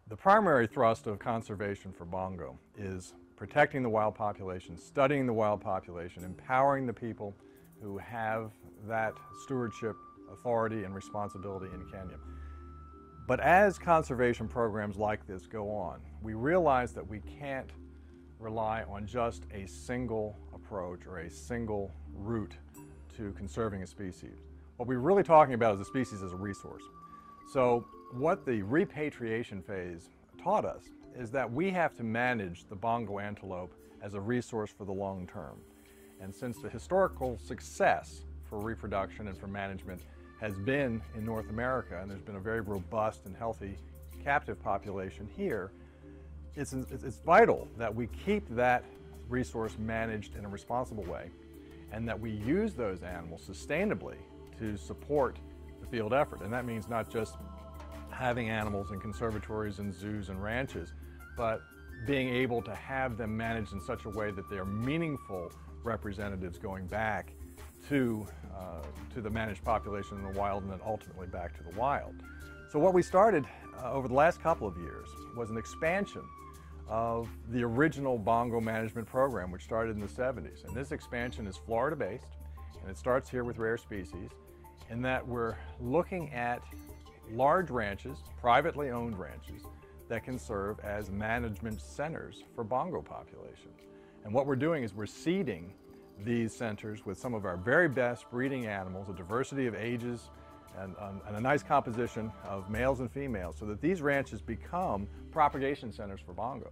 The primary thrust of conservation for Bongo is protecting the wild population, studying the wild population, empowering the people who have that stewardship, authority, and responsibility in Kenya. But as conservation programs like this go on, we realize that we can't rely on just a single approach or a single route to conserving a species. What we're really talking about is a species as a resource. So what the repatriation phase taught us is that we have to manage the Bongo antelope as a resource for the long term. And since the historical success for reproduction and for management has been in North America, and there's been a very robust and healthy captive population here, it's vital that we keep that resource managed in a responsible way, and that we use those animals sustainably to support the field effort. And that means not just having animals in conservatories and zoos and ranches, but being able to have them managed in such a way that they are meaningful representatives going back to the managed population in the wild and then ultimately back to the wild. So what we started over the last couple of years was an expansion of the original Bongo management program, which started in the 70s. And this expansion is Florida-based, and it starts here with Rare Species, in that we're looking at large ranches, privately owned ranches, that can serve as management centers for Bongo population. And what we're doing is we're seeding these centers with some of our very best breeding animals, a diversity of ages, and a nice composition of males and females, so that these ranches become propagation centers for Bongo.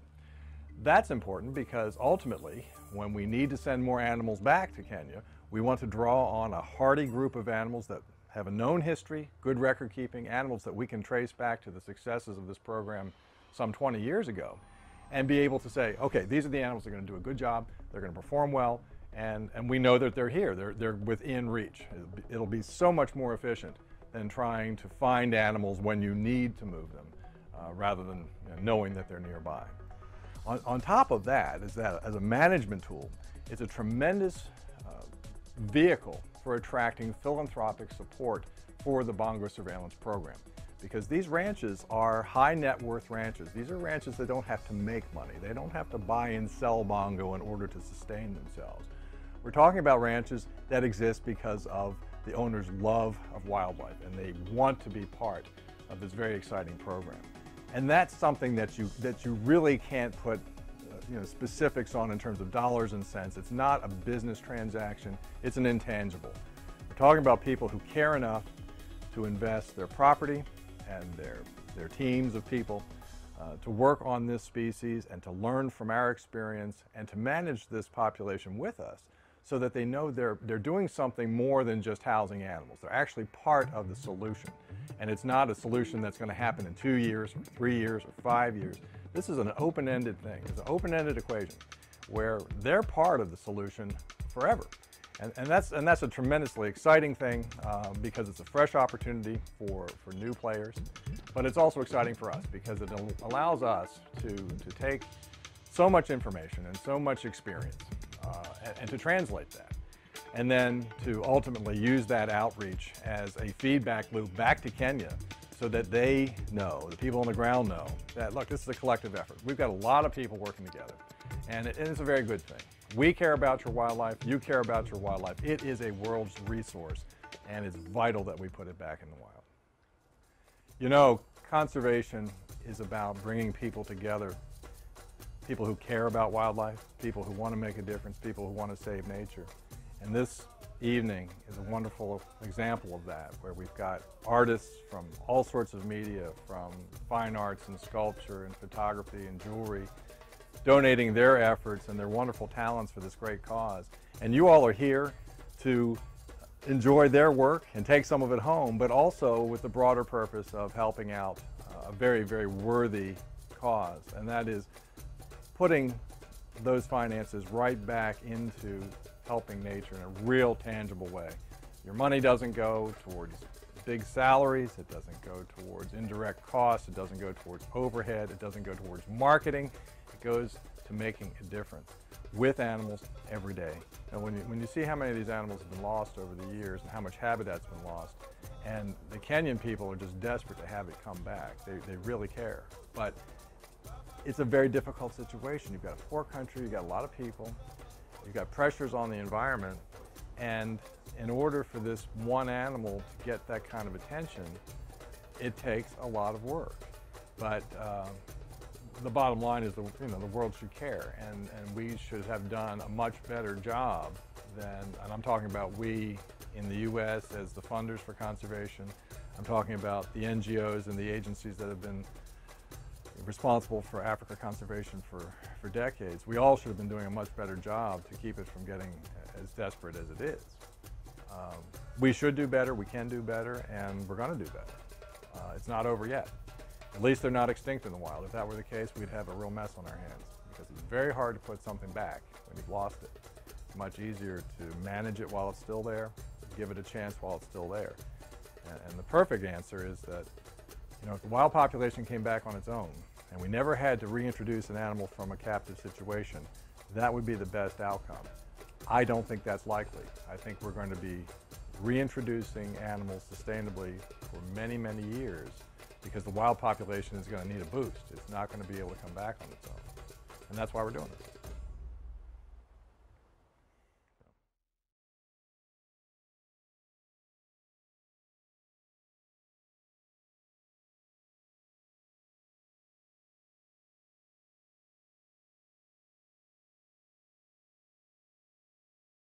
That's important because ultimately, when we need to send more animals back to Kenya, we want to draw on a hardy group of animals that have a known history, good record keeping, animals that we can trace back to the successes of this program some 20 years ago, and be able to say, okay, these are the animals that are going to do a good job, they're going to perform well, and we know that they're here, they're within reach. It'll be so much more efficient than trying to find animals when you need to move them, rather than knowing that they're nearby. On top of that, is that as a management tool, it's a tremendous vehicle for attracting philanthropic support for the Bongo surveillance program. Because these ranches are high net worth ranches. These are ranches that don't have to make money. They don't have to buy and sell Bongo in order to sustain themselves. We're talking about ranches that exist because of the owner's love of wildlife, and they want to be part of this very exciting program. And that's something that you really can't put specifics on in terms of dollars and cents. It's not a business transaction, it's an intangible. We're talking about people who care enough to invest their property and their teams of people to work on this species and to learn from our experience and to manage this population with us, so that they know they're doing something more than just housing animals. They're actually part of the solution. And it's not a solution that's going to happen in 2 years or 3 years or 5 years. This is an open-ended thing. It's an open-ended equation where they're part of the solution forever. And that's a tremendously exciting thing because it's a fresh opportunity for new players. But it's also exciting for us because it allows us to take so much information and so much experience and to translate that, and then to ultimately use that outreach as a feedback loop back to Kenya, so that they know, the people on the ground know, that look, this is a collective effort. We've got a lot of people working together, and it's a very good thing. We care about your wildlife, you care about your wildlife. It is a world's resource, and it's vital that we put it back in the wild. You know, conservation is about bringing people together. People who care about wildlife, people who want to make a difference, people who want to save nature. And this evening is a wonderful example of that, where we've got artists from all sorts of media, from fine arts and sculpture and photography and jewelry, donating their efforts and their wonderful talents for this great cause. And you all are here to enjoy their work and take some of it home, but also with the broader purpose of helping out a very, very worthy cause, and that is putting those finances right back into helping nature in a real tangible way. Your money doesn't go towards big salaries, it doesn't go towards indirect costs, it doesn't go towards overhead, it doesn't go towards marketing, it goes to making a difference with animals every day. And when you see how many of these animals have been lost over the years and how much habitat's been lost, And the Kenyan people are just desperate to have it come back. They really care. But it's a very difficult situation. You've got a poor country, you've got a lot of people, you've got pressures on the environment, and in order for this one animal to get that kind of attention, it takes a lot of work. But the bottom line is the world should care, and we should have done a much better job than, and I'm talking about we in the U.S. as the funders for conservation. I'm talking about the NGOs and the agencies that have been responsible for Africa conservation for decades. We all should have been doing a much better job to keep it from getting as desperate as it is. We should do better, we can do better, and we're going to do better. It's not over yet. At least they're not extinct in the wild. If that were the case, we'd have a real mess on our hands, because it's very hard to put something back when you've lost it. It's much easier to manage it while it's still there, give it a chance while it's still there. And the perfect answer is that, if the wild population came back on its own, and we never had to reintroduce an animal from a captive situation, that would be the best outcome. I don't think that's likely. I think we're going to be reintroducing animals sustainably for many, many years, because the wild population is going to need a boost. It's not going to be able to come back on its own. And that's why we're doing this.